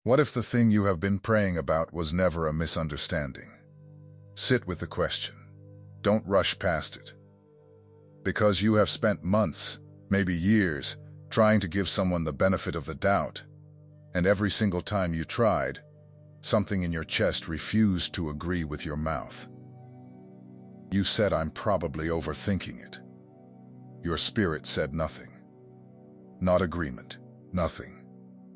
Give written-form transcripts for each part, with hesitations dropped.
What if the thing you have been praying about was never a misunderstanding? Sit with the question. Don't rush past it. Because you have spent months, maybe years, trying to give someone the benefit of the doubt, and every single time you tried, something in your chest refused to agree with your mouth. You said, "I'm probably overthinking it." Your spirit said nothing. Not agreement, nothing.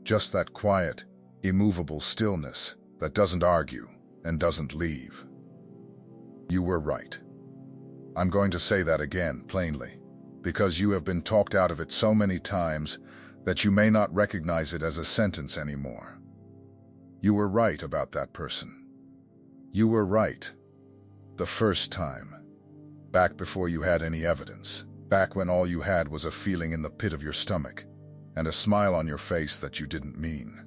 Just that quiet, immovable stillness that doesn't argue and doesn't leave. You were right. I'm going to say that again, plainly, because you have been talked out of it so many times that you may not recognize it as a sentence anymore. You were right about that person. You were right. The first time. Back before you had any evidence. Back when all you had was a feeling in the pit of your stomach and a smile on your face that you didn't mean.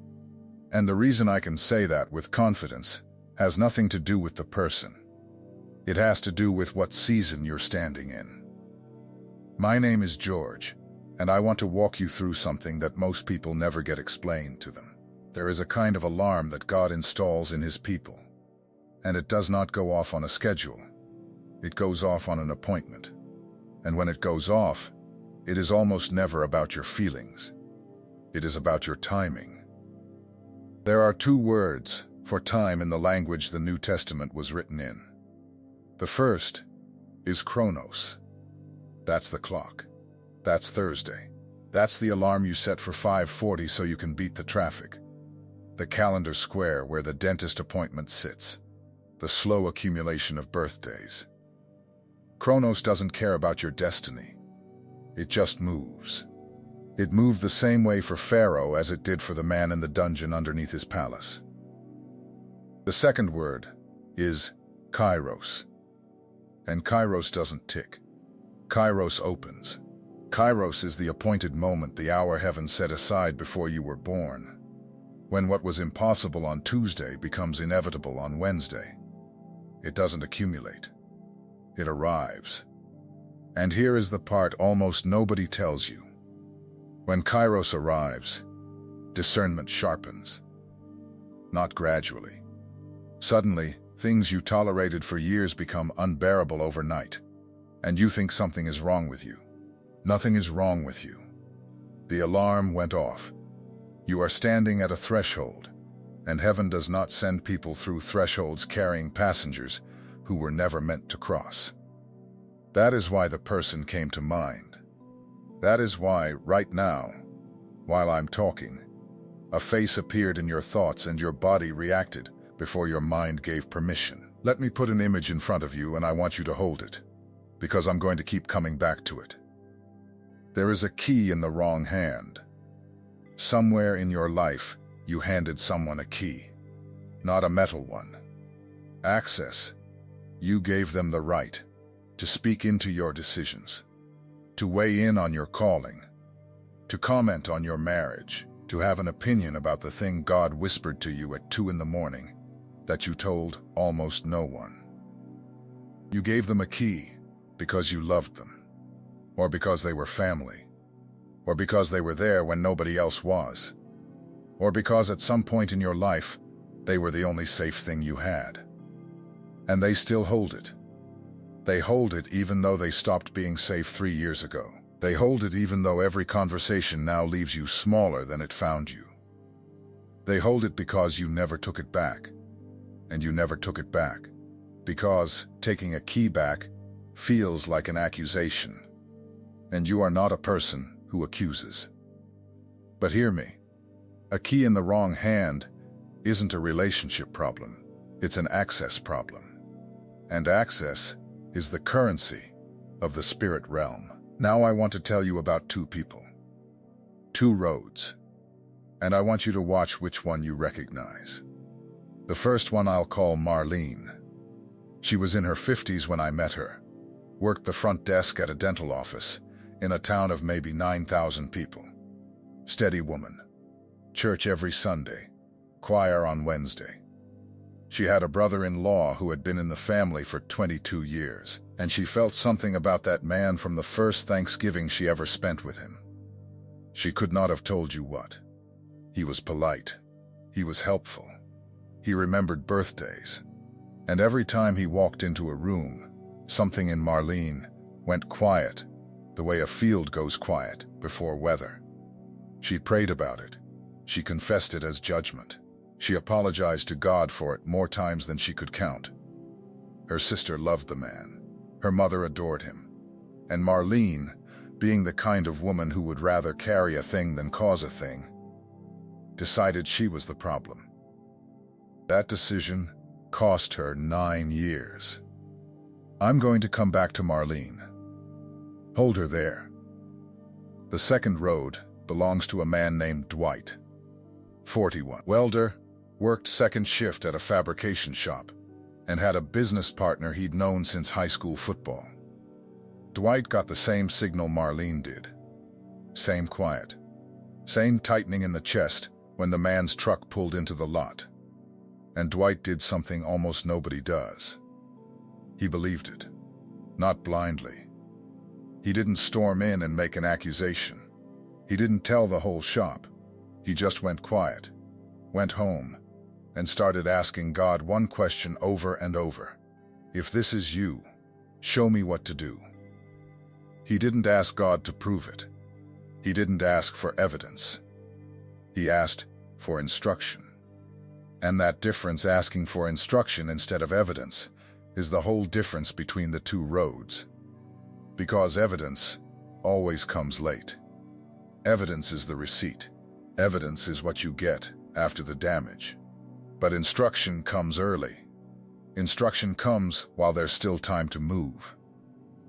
And the reason I can say that with confidence has nothing to do with the person. It has to do with what season you're standing in. My name is George, and I want to walk you through something that most people never get explained to them. There is a kind of alarm that God installs in His people, and it does not go off on a schedule. It goes off on an appointment. And when it goes off, it is almost never about your feelings. It is about your timing. There are two words for time in the language the New Testament was written in. The first is Kronos. That's the clock. That's Thursday. That's the alarm you set for 5:40 so you can beat the traffic. The calendar square where the dentist appointment sits. The slow accumulation of birthdays. Kronos doesn't care about your destiny. It just moves. It moved the same way for Pharaoh as it did for the man in the dungeon underneath his palace. The second word is Kairos. And Kairos doesn't tick. Kairos opens. Kairos is the appointed moment, the hour heaven set aside before you were born. When what was impossible on Tuesday becomes inevitable on Wednesday. It doesn't accumulate. It arrives. And here is the part almost nobody tells you. When Kairos arrives, discernment sharpens. Not gradually. Suddenly, things you tolerated for years become unbearable overnight, and you think something is wrong with you. Nothing is wrong with you. The alarm went off. You are standing at a threshold, and heaven does not send people through thresholds carrying passengers who were never meant to cross. That is why the person came to mind. That is why, right now, while I'm talking, a face appeared in your thoughts and your body reacted before your mind gave permission. Let me put an image in front of you and I want you to hold it, because I'm going to keep coming back to it. There is a key in the wrong hand. Somewhere in your life, you handed someone a key, not a metal one. Access. You gave them the right to speak into your decisions, to weigh in on your calling, to comment on your marriage, to have an opinion about the thing God whispered to you at 2 in the morning that you told almost no one. You gave them a key because you loved them, or because they were family, or because they were there when nobody else was, or because at some point in your life they were the only safe thing you had. And they still hold it. They hold it even though they stopped being safe 3 years ago. They hold it even though every conversation now leaves you smaller than it found you. They hold it because you never took it back. And you never took it back. Because taking a key back feels like an accusation. And you are not a person who accuses. But hear me. A key in the wrong hand isn't a relationship problem. It's an access problem. And access is the currency of the spirit realm. Now I want to tell you about two people. Two roads. And I want you to watch which one you recognize. The first one I'll call Marlene. She was in her 50s when I met her. Worked the front desk at a dental office in a town of maybe 9,000 people. Steady woman. Church every Sunday. Choir on Wednesday. She had a brother-in-law who had been in the family for 22 years, and she felt something about that man from the first Thanksgiving she ever spent with him. She could not have told you what. He was polite. He was helpful. He remembered birthdays. And every time he walked into a room, something in Marlene went quiet, the way a field goes quiet before weather. She prayed about it. She confessed it as judgment. She apologized to God for it more times than she could count. Her sister loved the man. Her mother adored him. And Marlene, being the kind of woman who would rather carry a thing than cause a thing, decided she was the problem. That decision cost her 9 years. I'm going to come back to Marlene. Hold her there. The second road belongs to a man named Dwight. 41. Welder, worked second shift at a fabrication shop, and had a business partner he'd known since high school football. Dwight got the same signal Marlene did. Same quiet. Same tightening in the chest when the man's truck pulled into the lot. And Dwight did something almost nobody does. He believed it. Not blindly. He didn't storm in and make an accusation. He didn't tell the whole shop. He just went quiet, went home, and started asking God one question over and over. If this is you, show me what to do. He didn't ask God to prove it. He didn't ask for evidence. He asked for instruction. And that difference, asking for instruction instead of evidence, is the whole difference between the two roads. Because evidence always comes late. Evidence is the receipt. Evidence is what you get after the damage. But instruction comes early. Instruction comes while there's still time to move.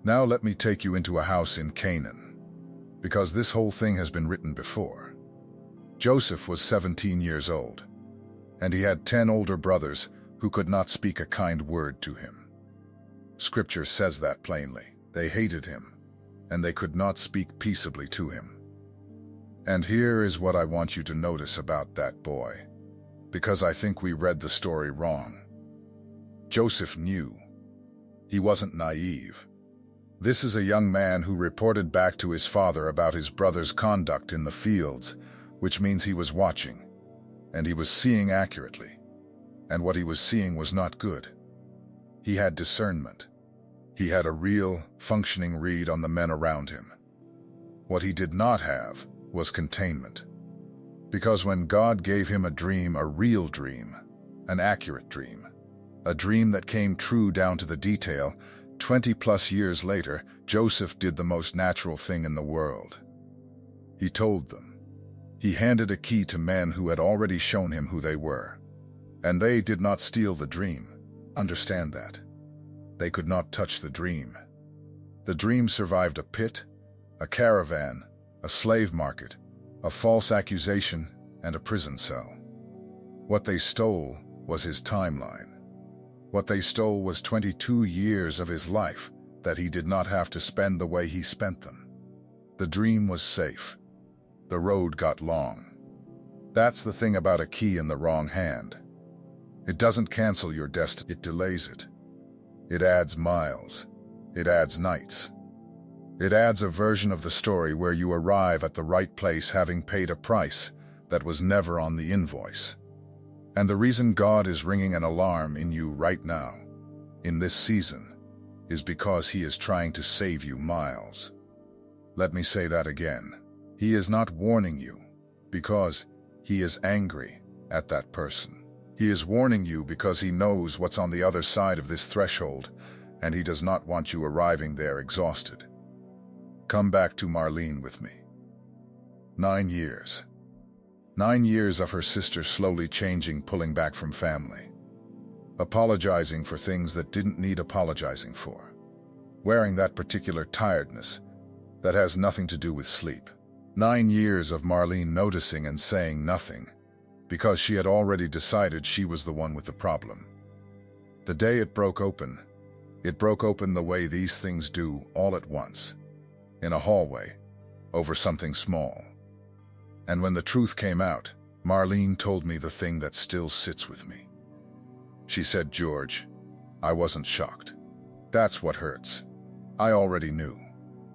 Now let me take you into a house in Canaan, because this whole thing has been written before. Joseph was 17 years old, and he had 10 older brothers who could not speak a kind word to him. Scripture says that plainly. They hated him, and they could not speak peaceably to him. And here is what I want you to notice about that boy, because I think we read the story wrong. Joseph knew. He wasn't naive. This is a young man who reported back to his father about his brother's conduct in the fields, which means he was watching, and he was seeing accurately. And what he was seeing was not good. He had discernment. He had a real, functioning read on the men around him. What he did not have was containment. Because when God gave him a dream, a real dream, an accurate dream, a dream that came true down to the detail, 20+ years later, Joseph did the most natural thing in the world. He told them. He handed a key to men who had already shown him who they were. And they did not steal the dream. Understand that. They could not touch the dream. The dream survived a pit, a caravan, a slave market, a false accusation, and a prison cell. What they stole was his timeline. What they stole was 22 years of his life that he did not have to spend the way he spent them. The dream was safe. The road got long. That's the thing about a key in the wrong hand. It doesn't cancel your destiny, it delays it. It adds miles. It adds nights. It adds a version of the story where you arrive at the right place having paid a price that was never on the invoice. And the reason God is ringing an alarm in you right now, in this season, is because He is trying to save you miles. Let me say that again. He is not warning you because He is angry at that person. He is warning you because He knows what's on the other side of this threshold, and He does not want you arriving there exhausted. Come back to Marlene with me. 9 years. 9 years of her sister slowly changing, pulling back from family. Apologizing for things that didn't need apologizing for. Wearing that particular tiredness that has nothing to do with sleep. 9 years of Marlene noticing and saying nothing, because she had already decided she was the one with the problem. The day it broke open the way these things do all at once, in a hallway, over something small. And when the truth came out, Marlene told me the thing that still sits with me. She said, "George, I wasn't shocked. That's what hurts. I already knew.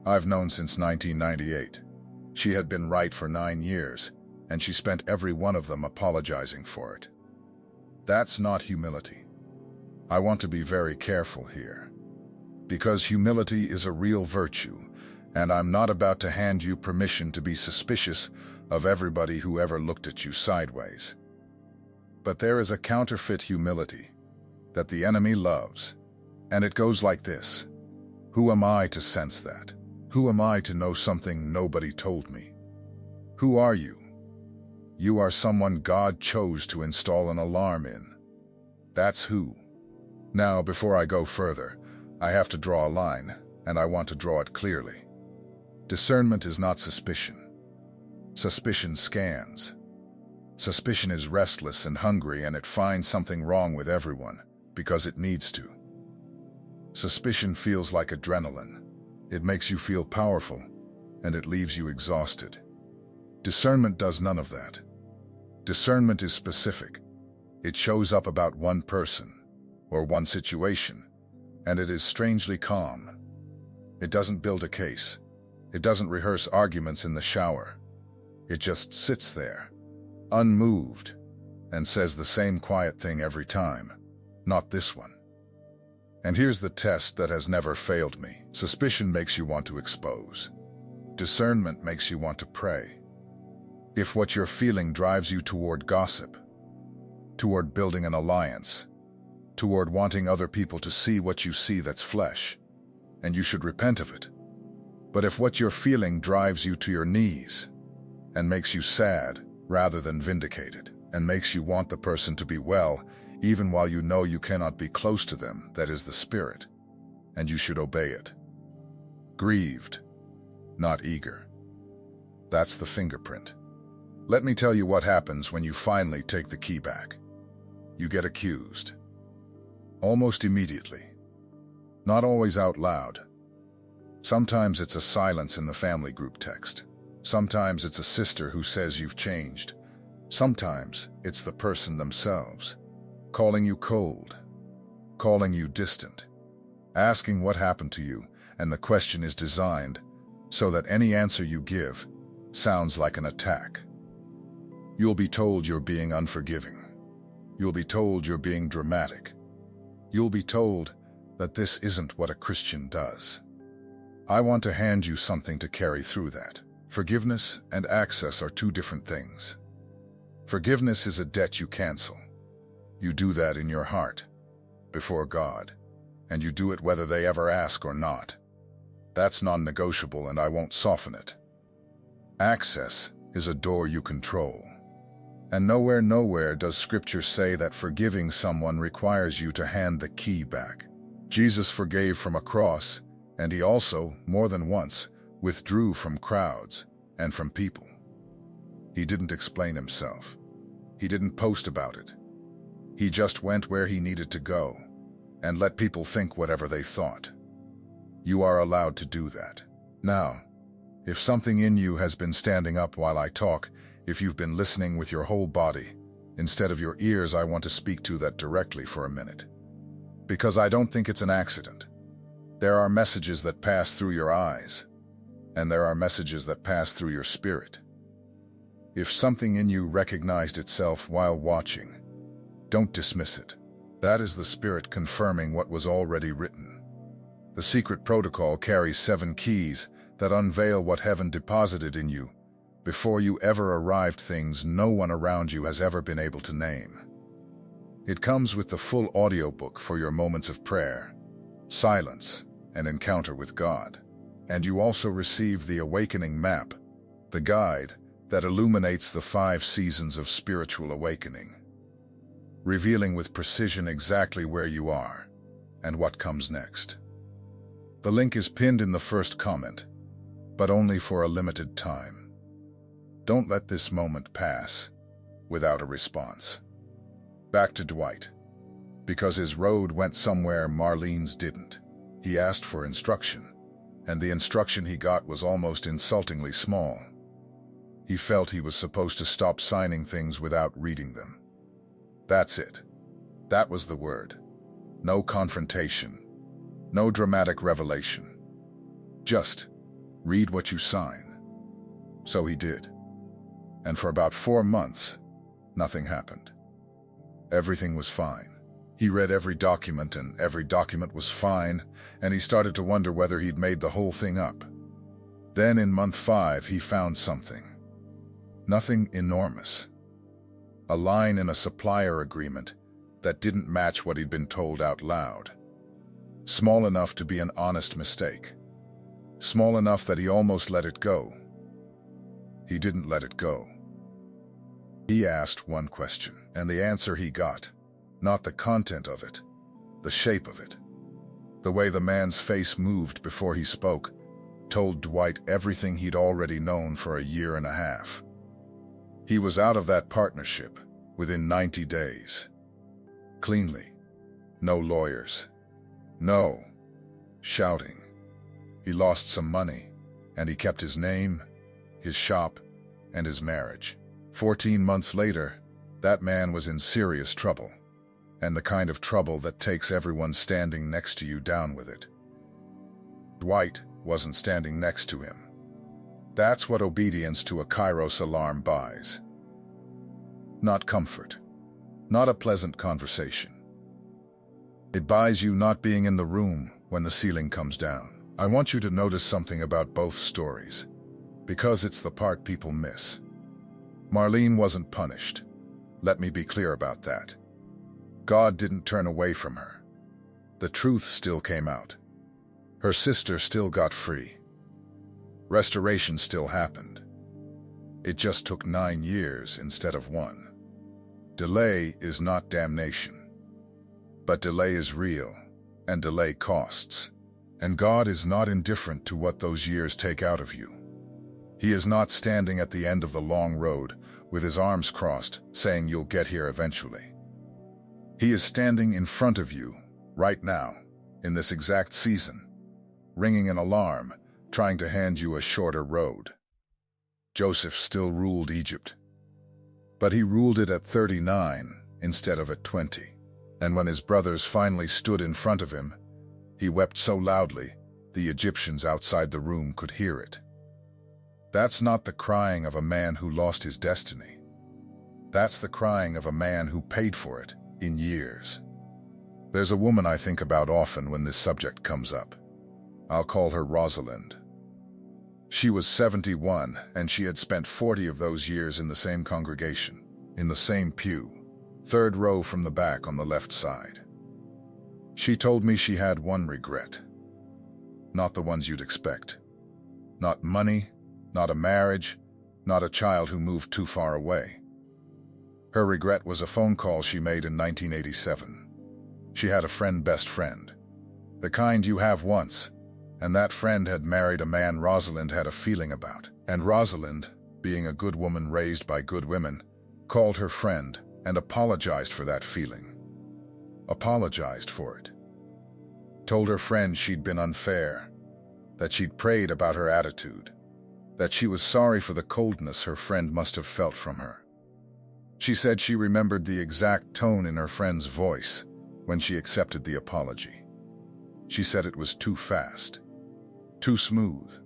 I've known since 1998. She had been right for 9 years, and she spent every one of them apologizing for it. That's not humility. I want to be very careful here, because humility is a real virtue, and I'm not about to hand you permission to be suspicious of everybody who ever looked at you sideways. But there is a counterfeit humility that the enemy loves, and it goes like this. Who am I to sense that? Who am I to know something nobody told me? Who are you? You are someone God chose to install an alarm in. That's who. Now, before I go further, I have to draw a line, and I want to draw it clearly. Discernment is not suspicion. Suspicion scans. Suspicion is restless and hungry, and it finds something wrong with everyone because it needs to. Suspicion feels like adrenaline. It makes you feel powerful, and it leaves you exhausted. Discernment does none of that. Discernment is specific. It shows up about one person or one situation, and it is strangely calm. It doesn't build a case. It doesn't rehearse arguments in the shower. It just sits there, unmoved, and says the same quiet thing every time. Not this one. And here's the test that has never failed me. Suspicion makes you want to expose. Discernment makes you want to pray. If what you're feeling drives you toward gossip, toward building an alliance, toward wanting other people to see what you see, that's flesh, and you should repent of it. But if what you're feeling drives you to your knees and makes you sad rather than vindicated, and makes you want the person to be well, even while you know you cannot be close to them, that is the spirit, and you should obey it. Grieved, not eager. That's the fingerprint. Let me tell you what happens when you finally take the key back. You get accused. Almost immediately. Not always out loud. Sometimes it's a silence in the family group text. Sometimes it's a sister who says you've changed. Sometimes it's the person themselves, calling you cold, calling you distant, asking what happened to you, and the question is designed so that any answer you give sounds like an attack. You'll be told you're being unforgiving. You'll be told you're being dramatic. You'll be told that this isn't what a Christian does. I want to hand you something to carry through that. Forgiveness and access are two different things. Forgiveness is a debt you cancel. You do that in your heart, before God, and you do it whether they ever ask or not. That's non-negotiable, and I won't soften it. Access is a door you control. And nowhere does Scripture say that forgiving someone requires you to hand the key back. Jesus forgave from a cross, and he also, more than once, withdrew from crowds and from people. He didn't explain himself. He didn't post about it. He just went where he needed to go and let people think whatever they thought. You are allowed to do that. Now, if something in you has been standing up while I talk, if you've been listening with your whole body instead of your ears, I want to speak to that directly for a minute. Because I don't think it's an accident. There are messages that pass through your eyes, and there are messages that pass through your spirit. If something in you recognized itself while watching, don't dismiss it. That is the Spirit confirming what was already written. The secret protocol carries 7 keys that unveil what heaven deposited in you before you ever arrived, things no one around you has ever been able to name. It comes with the full audiobook for your moments of prayer, silence, and encounter with God. And you also receive the awakening map, the guide that illuminates the 5 seasons of spiritual awakening, revealing with precision exactly where you are and what comes next. The link is pinned in the first comment, but only for a limited time. Don't let this moment pass without a response. Back to Dwight. Because his road went somewhere Marlene's didn't. He asked for instruction, and the instruction he got was almost insultingly small. He felt he was supposed to stop signing things without reading them. That's it. That was the word. No confrontation. No dramatic revelation. Just read what you sign. So he did. And for about 4 months, nothing happened. Everything was fine. He read every document, and every document was fine, and he started to wonder whether he'd made the whole thing up. Then in month 5, he found something. Nothing enormous. A line in a supplier agreement that didn't match what he'd been told out loud. Small enough to be an honest mistake. Small enough that he almost let it go. He didn't let it go. He asked one question, and the answer he got, not the content of it, the shape of it. The way the man's face moved before he spoke told Dwight everything he'd already known for a year and a half. He was out of that partnership within 90 days. Cleanly. No lawyers. No shouting. He lost some money, and he kept his name, his shop, and his marriage. 14 months later, that man was in serious trouble, and the kind of trouble that takes everyone standing next to you down with it. Dwight wasn't standing next to him. That's what obedience to a Kairos alarm buys. Not comfort. Not a pleasant conversation. It buys you not being in the room when the ceiling comes down. I want you to notice something about both stories, because it's the part people miss. Marlene wasn't punished. Let me be clear about that. God didn't turn away from her. The truth still came out. Her sister still got free. Restoration still happened. It just took 9 years instead of 1. Delay is not damnation. But delay is real, and delay costs. And God is not indifferent to what those years take out of you. He is not standing at the end of the long road with his arms crossed, saying you'll get here eventually. He is standing in front of you, right now, in this exact season, ringing an alarm, trying to hand you a shorter road. Joseph still ruled Egypt, but he ruled it at 39 instead of at 20. And when his brothers finally stood in front of him, he wept so loudly, the Egyptians outside the room could hear it. That's not the crying of a man who lost his destiny. That's the crying of a man who paid for it in years. There's a woman I think about often when this subject comes up. I'll call her Rosalind. She was 71, and she had spent 40 of those years in the same congregation, in the same pew, 3rd row from the back on the left side. She told me she had one regret. Not the ones you'd expect. Not money, not a marriage, not a child who moved too far away. Her regret was a phone call she made in 1987. She had a best friend. The kind you have once, and that friend had married a man Rosalind had a feeling about. And Rosalind, being a good woman raised by good women, called her friend and apologized for that feeling. Apologized for it. Told her friend she'd been unfair, that she'd prayed about her attitude, that she was sorry for the coldness her friend must have felt from her. She said she remembered the exact tone in her friend's voice when she accepted the apology. She said it was too fast, too smooth,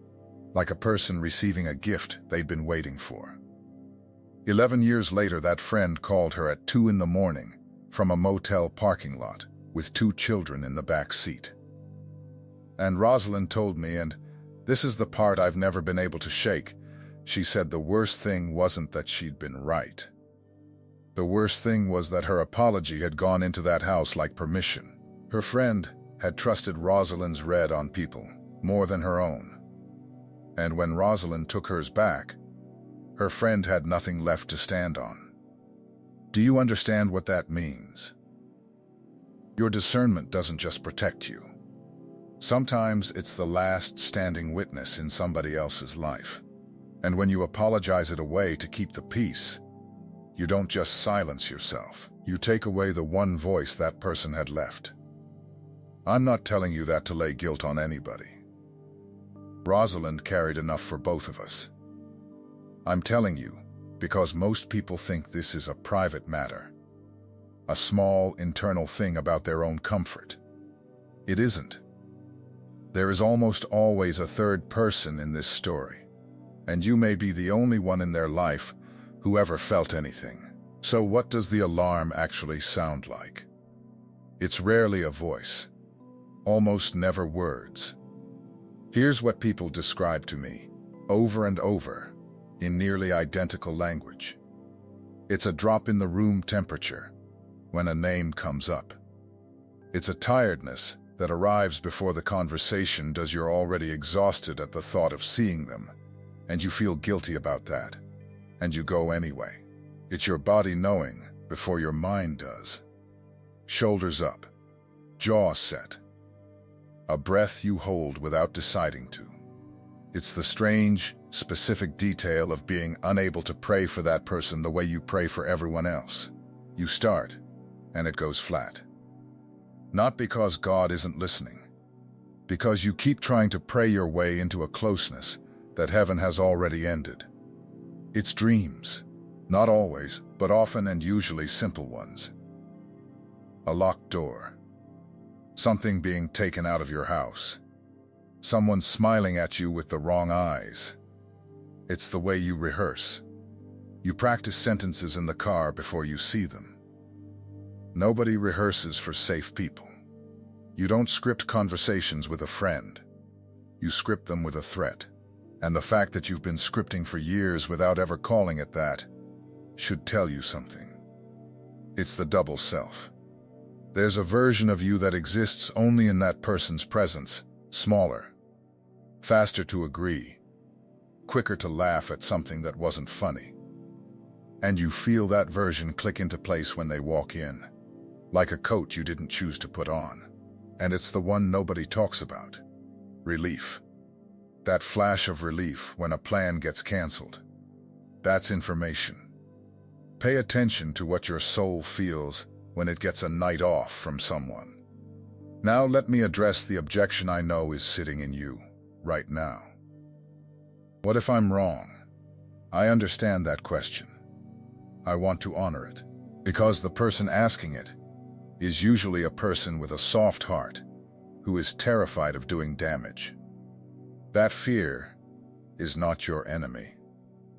like a person receiving a gift they'd been waiting for. 11 years later, that friend called her at 2 in the morning from a motel parking lot with 2 children in the back seat. And Rosalind told me, and this is the part I've never been able to shake, she said the worst thing wasn't that she'd been right. The worst thing was that her apology had gone into that house like permission. Her friend had trusted Rosalind's read on people more than her own. And when Rosalind took hers back, her friend had nothing left to stand on. Do you understand what that means? Your discernment doesn't just protect you. Sometimes it's the last standing witness in somebody else's life. And when you apologize it away to keep the peace, you don't just silence yourself. You take away the one voice that person had left. I'm not telling you that to lay guilt on anybody. Rosalind carried enough for both of us. I'm telling you because most people think this is a private matter, a small internal thing about their own comfort. It isn't. There is almost always a third person in this story, and you may be the only one in their life Whoever felt anything. So what does the alarm actually sound like? It's rarely a voice. Almost never words. Here's what people describe to me, over and over, in nearly identical language. It's a drop in the room temperature when a name comes up. It's a tiredness that arrives before the conversation does. You're already exhausted at the thought of seeing them, and you feel guilty about that, and you go anyway. It's your body knowing before your mind does. Shoulders up, jaw set. A breath you hold without deciding to. It's the strange, specific detail of being unable to pray for that person the way you pray for everyone else. You start, and it goes flat. Not because God isn't listening, because you keep trying to pray your way into a closeness that heaven has already ended. It's dreams, not always, but often and usually simple ones. A locked door. Something being taken out of your house. Someone smiling at you with the wrong eyes. It's the way you rehearse. You practice sentences in the car before you see them. Nobody rehearses for safe people. You don't script conversations with a friend. You script them with a threat. And the fact that you've been scripting for years without ever calling it that should tell you something. It's the double self. There's a version of you that exists only in that person's presence, smaller, faster to agree, quicker to laugh at something that wasn't funny. And you feel that version click into place when they walk in, like a coat you didn't choose to put on. And it's the one nobody talks about. Relief. That flash of relief when a plan gets canceled. That's information. Pay attention to what your soul feels when it gets a night off from someone. Now let me address the objection I know is sitting in you, right now. What if I'm wrong? I understand that question. I want to honor it, because the person asking it is usually a person with a soft heart who is terrified of doing damage. That fear is not your enemy.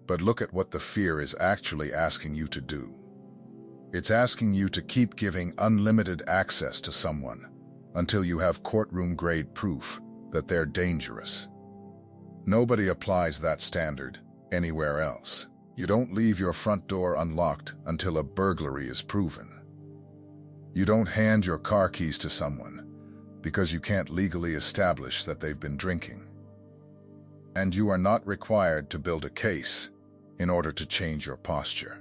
But look at what the fear is actually asking you to do. It's asking you to keep giving unlimited access to someone until you have courtroom-grade proof that they're dangerous. Nobody applies that standard anywhere else. You don't leave your front door unlocked until a burglary is proven. You don't hand your car keys to someone because you can't legally establish that they've been drinking. And you are not required to build a case in order to change your posture.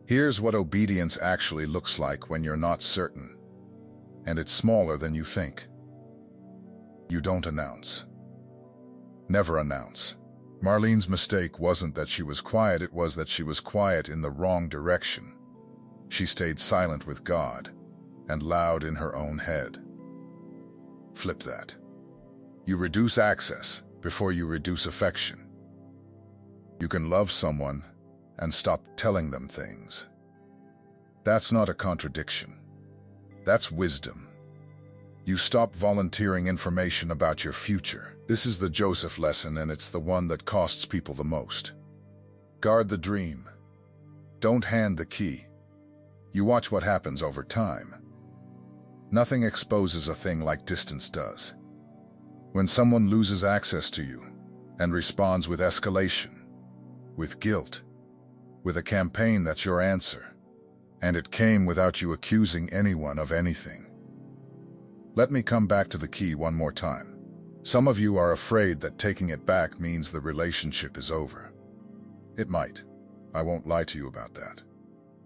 Here's what obedience actually looks like when you're not certain, and it's smaller than you think. You don't announce. Never announce. Marlene's mistake wasn't that she was quiet, it was that she was quiet in the wrong direction. She stayed silent with God and loud in her own head. Flip that. You reduce access before you reduce affection. You can love someone and stop telling them things. That's not a contradiction. That's wisdom. You stop volunteering information about your future. This is the Joseph lesson, and it's the one that costs people the most. Guard the dream. Don't hand the key. You watch what happens over time. Nothing exposes a thing like distance does. When someone loses access to you and responds with escalation, with guilt, with a campaign that's your answer, and it came without you accusing anyone of anything. Let me come back to the key one more time. Some of you are afraid that taking it back means the relationship is over. It might. I won't lie to you about that.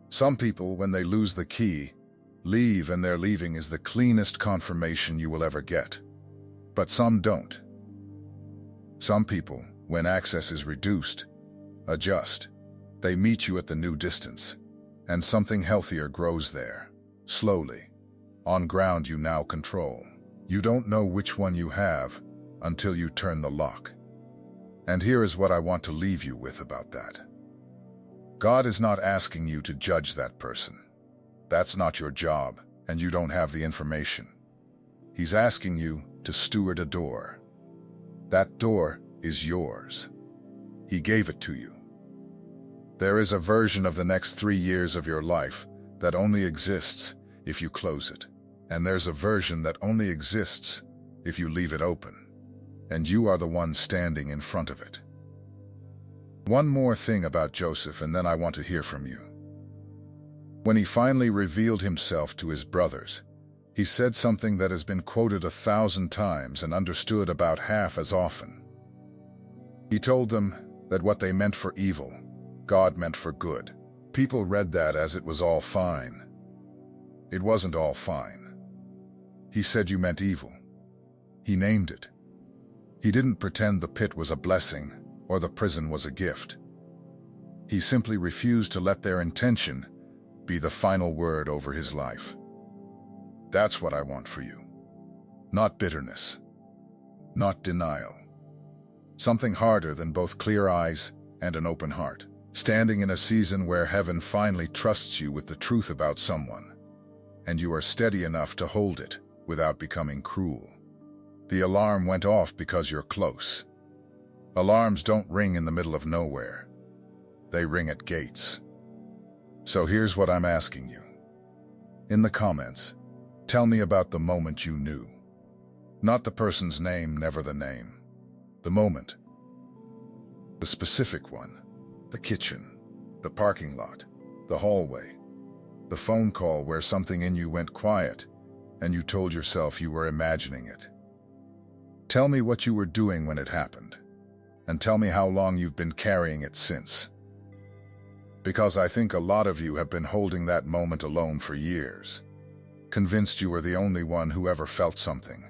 Some people, when they lose the key, leave, and their leaving is the cleanest confirmation you will ever get. But some don't. Some people, when access is reduced, adjust. They meet you at the new distance, and something healthier grows there, slowly, on ground you now control. You don't know which one you have until you turn the lock. And here is what I want to leave you with about that. God is not asking you to judge that person. That's not your job, and you don't have the information. He's asking you to steward a door. That door is yours. He gave it to you. There is a version of the next 3 years of your life that only exists if you close it. And there's a version that only exists if you leave it open. And you are the one standing in front of it. One more thing about Joseph, and then I want to hear from you. When he finally revealed himself to his brothers, he said something that has been quoted 1,000 times and understood about half as often. He told them that what they meant for evil, God meant for good. People read that as it was all fine. It wasn't all fine. He said you meant evil. He named it. He didn't pretend the pit was a blessing or the prison was a gift. He simply refused to let their intention be the final word over his life. That's what I want for you. Not bitterness. Not denial. Something harder than both clear eyes and an open heart. Standing in a season where heaven finally trusts you with the truth about someone, and you are steady enough to hold it without becoming cruel. The alarm went off because you're close. Alarms don't ring in the middle of nowhere. They ring at gates. So here's what I'm asking you. In the comments, tell me about the moment you knew. Not the person's name, never the name. The moment. The specific one. The kitchen, the parking lot, the hallway, the phone call where something in you went quiet and you told yourself you were imagining it. Tell me what you were doing when it happened, and tell me how long you've been carrying it since. Because I think a lot of you have been holding that moment alone for years, convinced you were the only one who ever felt something,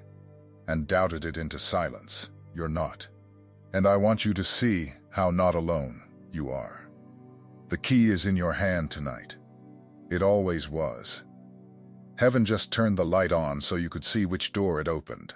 and doubted it into silence. You're not. And I want you to see how not alone you are. The key is in your hand tonight. It always was. Heaven just turned the light on so you could see which door it opened.